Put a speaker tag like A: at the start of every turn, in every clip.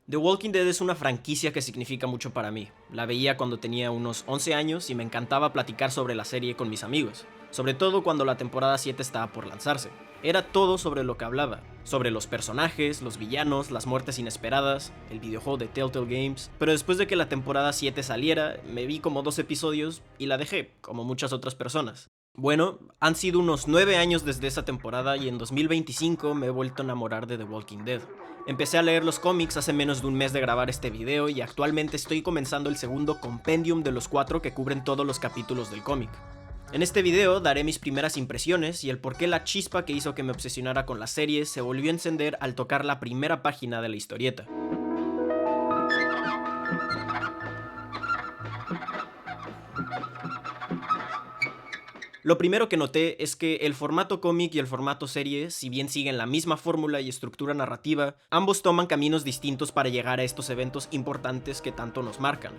A: The Walking Dead es una franquicia que significa mucho para mí. La veía cuando tenía unos 11 años y me encantaba platicar sobre la serie con mis amigos, sobre todo cuando la temporada 7 estaba por lanzarse. Era todo sobre lo que hablaba, sobre los personajes, los villanos, las muertes inesperadas, el videojuego de Telltale Games, pero después de que la temporada 7 saliera, me vi como 2 episodios y la dejé, como muchas otras personas. Bueno, han sido unos 9 años desde esa temporada y en 2025 me he vuelto a enamorar de The Walking Dead. Empecé a leer los cómics hace menos de un mes de grabar este video y actualmente estoy comenzando el segundo compendium de los 4 que cubren todos los capítulos del cómic. En este video daré mis primeras impresiones y el por qué la chispa que hizo que me obsesionara con la serie se volvió a encender al tocar la primera página de la historieta. Lo primero que noté es que el formato cómic y el formato serie, si bien siguen la misma fórmula y estructura narrativa, ambos toman caminos distintos para llegar a estos eventos importantes que tanto nos marcan.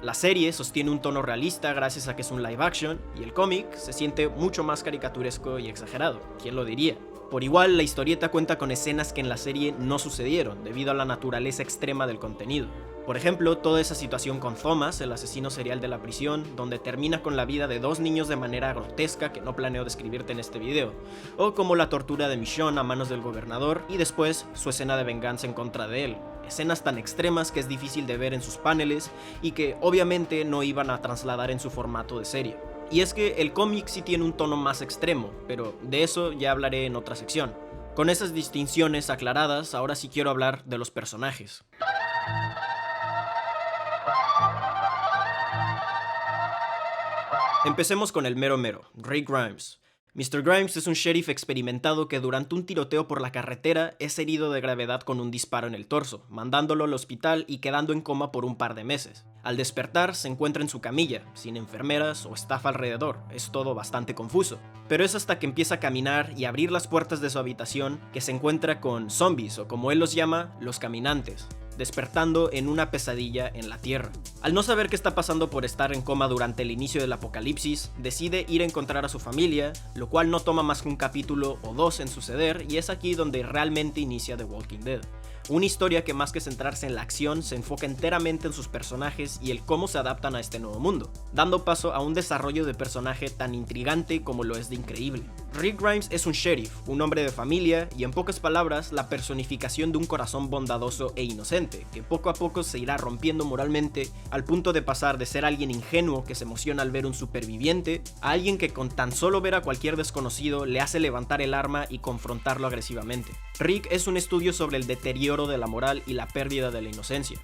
A: La serie sostiene un tono realista gracias a que es un live action, y el cómic se siente mucho más caricaturesco y exagerado, ¿quién lo diría? Por igual, la historieta cuenta con escenas que en la serie no sucedieron, debido a la naturaleza extrema del contenido. Por ejemplo, toda esa situación con Thomas, el asesino serial de la prisión, donde termina con la vida de 2 niños de manera grotesca que no planeo describirte en este video, o como la tortura de Michonne a manos del gobernador y después su escena de venganza en contra de él. Escenas tan extremas que es difícil de ver en sus paneles y que obviamente no iban a trasladar en su formato de serie. Y es que el cómic sí tiene un tono más extremo, pero de eso ya hablaré en otra sección. Con esas distinciones aclaradas, ahora sí quiero hablar de los personajes. Empecemos con el mero mero, Rick Grimes. Mr. Grimes es un sheriff experimentado que durante un tiroteo por la carretera es herido de gravedad con un disparo en el torso, mandándolo al hospital y quedando en coma por un par de meses. Al despertar se encuentra en su camilla, sin enfermeras o staff alrededor, es todo bastante confuso. Pero es hasta que empieza a caminar y abrir las puertas de su habitación que se encuentra con zombies, o como él los llama, los caminantes, despertando en una pesadilla en la Tierra. Al no saber qué está pasando por estar en coma durante el inicio del apocalipsis, decide ir a encontrar a su familia, lo cual no toma más que un capítulo o 2 en suceder, y es aquí donde realmente inicia The Walking Dead. Una historia que más que centrarse en la acción, se enfoca enteramente en sus personajes y el cómo se adaptan a este nuevo mundo, dando paso a un desarrollo de personaje tan intrigante como lo es de increíble. Rick Grimes es un sheriff, un hombre de familia y en pocas palabras la personificación de un corazón bondadoso e inocente, que poco a poco se irá rompiendo moralmente al punto de pasar de ser alguien ingenuo que se emociona al ver un superviviente, a alguien que con tan solo ver a cualquier desconocido le hace levantar el arma y confrontarlo agresivamente. Rick es un estudio sobre el deterioro de la moral y la pérdida de la inocencia.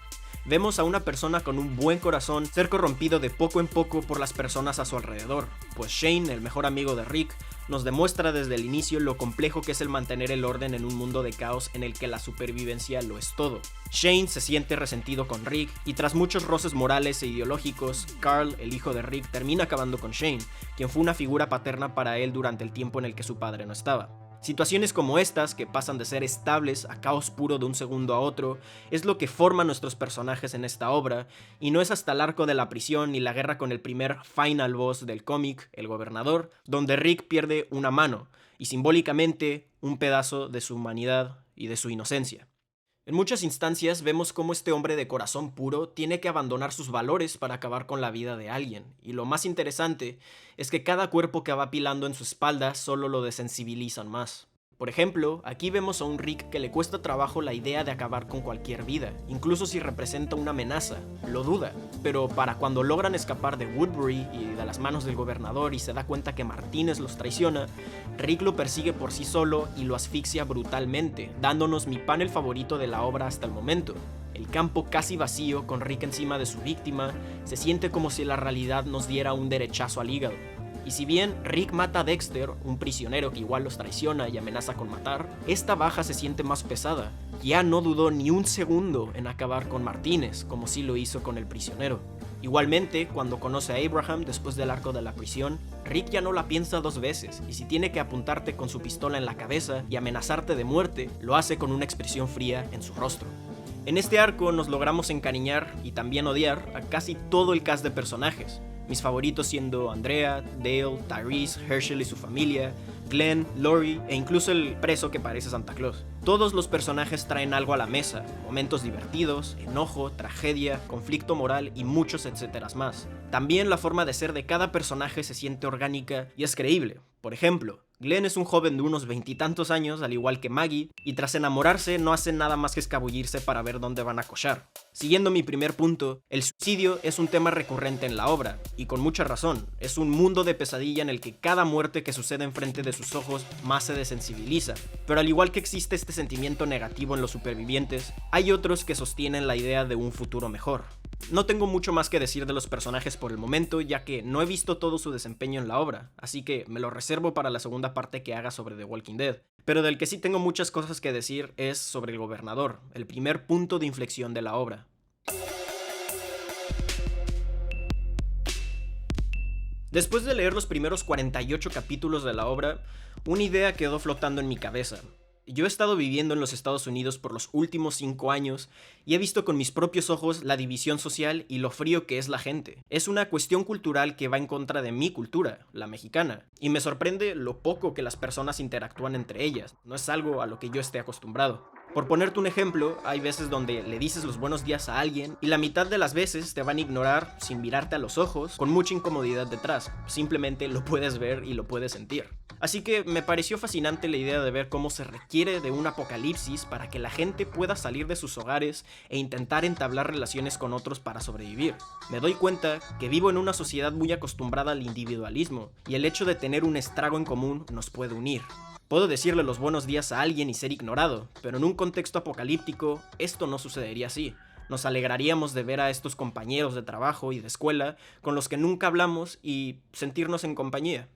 A: Vemos a una persona con un buen corazón ser corrompido de poco en poco por las personas a su alrededor, pues Shane, el mejor amigo de Rick, nos demuestra desde el inicio lo complejo que es el mantener el orden en un mundo de caos en el que la supervivencia lo es todo. Shane se siente resentido con Rick y tras muchos roces morales e ideológicos, Carl, el hijo de Rick, termina acabando con Shane, quien fue una figura paterna para él durante el tiempo en el que su padre no estaba. Situaciones como estas, que pasan de ser estables a caos puro de un segundo a otro, es lo que forma nuestros personajes en esta obra, y no es hasta el arco de la prisión ni la guerra con el primer final boss del cómic, el gobernador, donde Rick pierde una mano, y simbólicamente un pedazo de su humanidad y de su inocencia. En muchas instancias vemos cómo este hombre de corazón puro tiene que abandonar sus valores para acabar con la vida de alguien, y lo más interesante es que cada cuerpo que va apilando en su espalda solo lo desensibilizan más. Por ejemplo, aquí vemos a un Rick que le cuesta trabajo la idea de acabar con cualquier vida, incluso si representa una amenaza, lo duda, pero para cuando logran escapar de Woodbury y de las manos del gobernador y se da cuenta que Martínez los traiciona, Rick lo persigue por sí solo y lo asfixia brutalmente, dándonos mi panel favorito de la obra hasta el momento. El campo casi vacío con Rick encima de su víctima, se siente como si la realidad nos diera un derechazo al hígado. Y si bien Rick mata a Dexter, un prisionero que igual los traiciona y amenaza con matar, esta baja se siente más pesada. Ya no dudó ni un segundo en acabar con Martínez, como sí lo hizo con el prisionero. Igualmente, cuando conoce a Abraham después del arco de la prisión, Rick ya no la piensa 2 veces, y si tiene que apuntarte con su pistola en la cabeza y amenazarte de muerte, lo hace con una expresión fría en su rostro. En este arco nos logramos encariñar y también odiar a casi todo el cast de personajes, mis favoritos siendo Andrea, Dale, Tyrese, Herschel y su familia, Glenn, Lori e incluso el preso que parece Santa Claus. Todos los personajes traen algo a la mesa, momentos divertidos, enojo, tragedia, conflicto moral y muchos etcéteras más. También la forma de ser de cada personaje se siente orgánica y es creíble. Por ejemplo, Glenn es un joven de unos veintitantos años, al igual que Maggie, y tras enamorarse no hace nada más que escabullirse para ver dónde van a cochar. Siguiendo mi primer punto, el suicidio es un tema recurrente en la obra, y con mucha razón. Es un mundo de pesadilla en el que cada muerte que sucede enfrente de sus ojos más se desensibiliza. Pero al igual que existe este sentimiento negativo en los supervivientes, hay otros que sostienen la idea de un futuro mejor. No tengo mucho más que decir de los personajes por el momento, ya que no he visto todo su desempeño en la obra, así que me lo reservo para la segunda parte que haga sobre The Walking Dead. Pero del que sí tengo muchas cosas que decir es sobre el gobernador, el primer punto de inflexión de la obra. Después de leer los primeros 48 capítulos de la obra, una idea quedó flotando en mi cabeza. Yo he estado viviendo en los Estados Unidos por los últimos 5 años y he visto con mis propios ojos la división social y lo frío que es la gente. Es una cuestión cultural que va en contra de mi cultura, la mexicana, y me sorprende lo poco que las personas interactúan entre ellas. No es algo a lo que yo esté acostumbrado. Por ponerte un ejemplo, hay veces donde le dices los buenos días a alguien y la mitad de las veces te van a ignorar sin mirarte a los ojos, con mucha incomodidad detrás. Simplemente lo puedes ver y lo puedes sentir. Así que me pareció fascinante la idea de ver cómo se requiere de un apocalipsis para que la gente pueda salir de sus hogares e intentar entablar relaciones con otros para sobrevivir. Me doy cuenta que vivo en una sociedad muy acostumbrada al individualismo y el hecho de tener un estrago en común nos puede unir. Puedo decirle los buenos días a alguien y ser ignorado, pero en un contexto apocalíptico esto no sucedería así. Nos alegraríamos de ver a estos compañeros de trabajo y de escuela con los que nunca hablamos y sentirnos en compañía.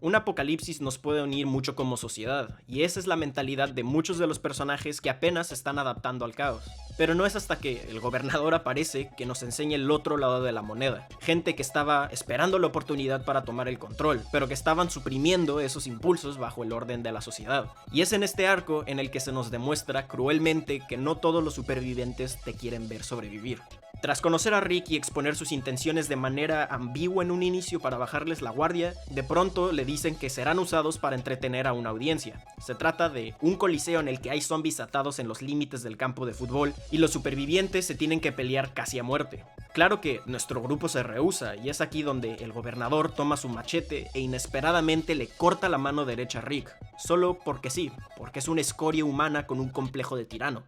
A: Un apocalipsis nos puede unir mucho como sociedad, y esa es la mentalidad de muchos de los personajes que apenas se están adaptando al caos. Pero no es hasta que el gobernador aparece que nos enseña el otro lado de la moneda. Gente que estaba esperando la oportunidad para tomar el control, pero que estaban suprimiendo esos impulsos bajo el orden de la sociedad. Y es en este arco en el que se nos demuestra cruelmente que no todos los supervivientes te quieren ver sobrevivir. Tras conocer a Rick y exponer sus intenciones de manera ambigua en un inicio para bajarles la guardia, de pronto le dicen que serán usados para entretener a una audiencia. Se trata de un coliseo en el que hay zombies atados en los límites del campo de fútbol y los supervivientes se tienen que pelear casi a muerte. Claro que nuestro grupo se rehúsa y es aquí donde el gobernador toma su machete e inesperadamente le corta la mano derecha a Rick, solo porque sí, porque es una escoria humana con un complejo de tirano.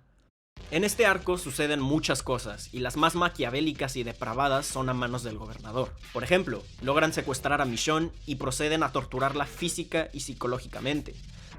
A: En este arco suceden muchas cosas, y las más maquiavélicas y depravadas son a manos del gobernador. Por ejemplo, logran secuestrar a Michonne y proceden a torturarla física y psicológicamente.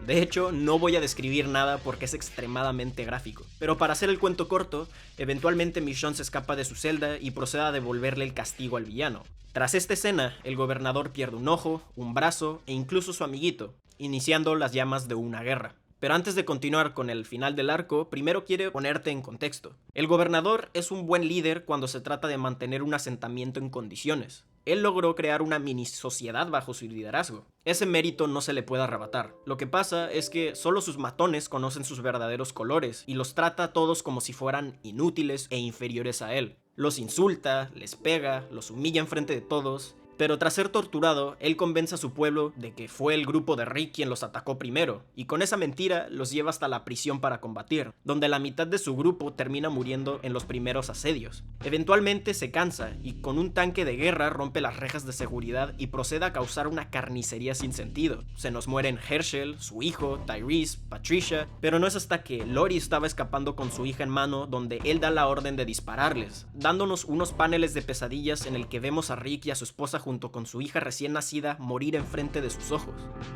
A: De hecho, no voy a describir nada porque es extremadamente gráfico. Pero para hacer el cuento corto, eventualmente Michonne se escapa de su celda y procede a devolverle el castigo al villano. Tras esta escena, el gobernador pierde un ojo, un brazo e incluso su amiguito, iniciando las llamas de una guerra. Pero antes de continuar con el final del arco, primero quiero ponerte en contexto. El gobernador es un buen líder cuando se trata de mantener un asentamiento en condiciones. Él logró crear una mini sociedad bajo su liderazgo. Ese mérito no se le puede arrebatar. Lo que pasa es que solo sus matones conocen sus verdaderos colores y los trata a todos como si fueran inútiles e inferiores a él. Los insulta, les pega, los humilla enfrente de todos. Pero tras ser torturado, él convence a su pueblo de que fue el grupo de Rick quien los atacó primero, y con esa mentira los lleva hasta la prisión para combatir, donde la mitad de su grupo termina muriendo en los primeros asedios. Eventualmente se cansa, y con un tanque de guerra rompe las rejas de seguridad y procede a causar una carnicería sin sentido. Se nos mueren Herschel, su hijo, Tyrese, Patricia, pero no es hasta que Lori estaba escapando con su hija en mano donde él da la orden de dispararles, dándonos unos paneles de pesadillas en el que vemos a Rick y a su esposa junto con su hija recién nacida morir enfrente de sus ojos.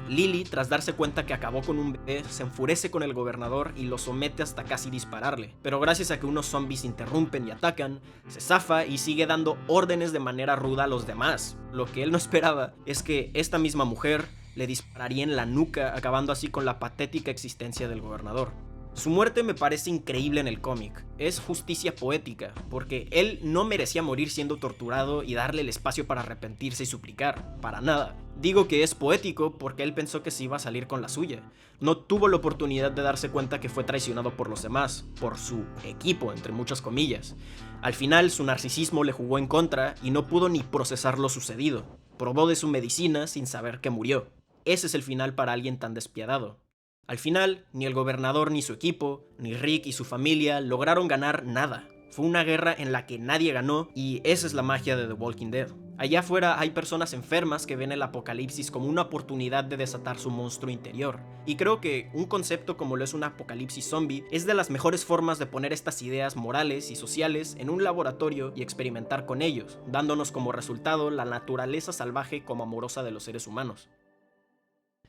A: Lily, tras darse cuenta que acabó con un bebé, se enfurece con el gobernador y lo somete hasta casi dispararle, pero gracias a que unos zombies interrumpen y atacan, se zafa y sigue dando órdenes de manera ruda a los demás. Lo que él no esperaba es que esta misma mujer le dispararía en la nuca, acabando así con la patética existencia del gobernador. Su muerte me parece increíble en el cómic. Es justicia poética, porque él no merecía morir siendo torturado y darle el espacio para arrepentirse y suplicar, para nada. Digo que es poético porque él pensó que se iba a salir con la suya. No tuvo la oportunidad de darse cuenta que fue traicionado por los demás, por su equipo, entre muchas comillas. Al final, su narcisismo le jugó en contra y no pudo ni procesar lo sucedido. Probó de su medicina sin saber que murió. ese es el final para alguien tan despiadado. Al final, ni el gobernador ni su equipo, ni Rick y su familia lograron ganar nada. Fue una guerra en la que nadie ganó y esa es la magia de The Walking Dead. Allá afuera hay personas enfermas que ven el apocalipsis como una oportunidad de desatar su monstruo interior. Y creo que un concepto como lo es un apocalipsis zombie es de las mejores formas de poner estas ideas morales y sociales en un laboratorio y experimentar con ellos, dándonos como resultado la naturaleza salvaje como amorosa de los seres humanos.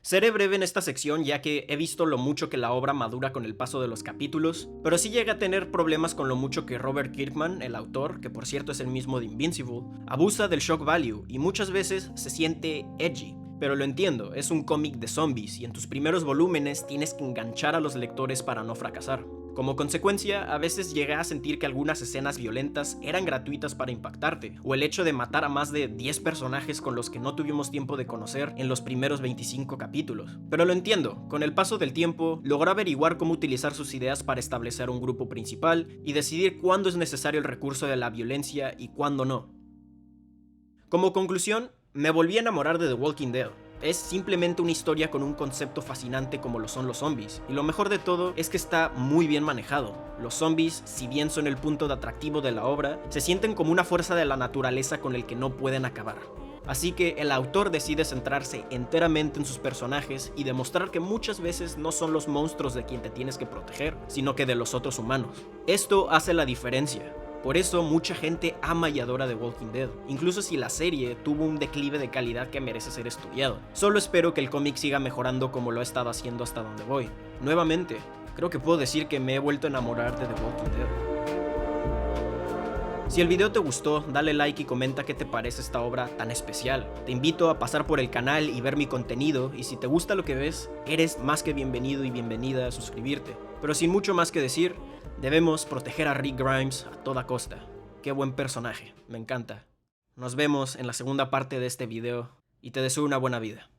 A: Seré breve en esta sección ya que he visto lo mucho que la obra madura con el paso de los capítulos, pero sí llega a tener problemas con lo mucho que Robert Kirkman, el autor, que por cierto es el mismo de Invincible, abusa del shock value y muchas veces se siente edgy. Pero lo entiendo, es un cómic de zombies y en tus primeros volúmenes tienes que enganchar a los lectores para no fracasar. Como consecuencia, a veces llegué a sentir que algunas escenas violentas eran gratuitas para impactarte, o el hecho de matar a más de 10 personajes con los que no tuvimos tiempo de conocer en los primeros 25 capítulos. Pero lo entiendo, con el paso del tiempo, logró averiguar cómo utilizar sus ideas para establecer un grupo principal y decidir cuándo es necesario el recurso de la violencia y cuándo no. Como conclusión, me volví a enamorar de The Walking Dead. Es simplemente una historia con un concepto fascinante como lo son los zombies, y lo mejor de todo es que está muy bien manejado. Los zombies, si bien son el punto de atractivo de la obra, se sienten como una fuerza de la naturaleza con el que no pueden acabar. Así que el autor decide centrarse enteramente en sus personajes y demostrar que muchas veces no son los monstruos de quien te tienes que proteger, sino que de los otros humanos. Esto hace la diferencia. Por eso mucha gente ama y adora The Walking Dead, incluso si la serie tuvo un declive de calidad que merece ser estudiado. Solo espero que el cómic siga mejorando como lo ha estado haciendo hasta donde voy. Nuevamente, creo que puedo decir que me he vuelto a enamorar de The Walking Dead. Si el video te gustó, dale like y comenta qué te parece esta obra tan especial. Te invito a pasar por el canal y ver mi contenido, y si te gusta lo que ves, eres más que bienvenido y bienvenida a suscribirte. Pero sin mucho más que decir, debemos proteger a Rick Grimes a toda costa. Qué buen personaje, me encanta. Nos vemos en la segunda parte de este video y te deseo una buena vida.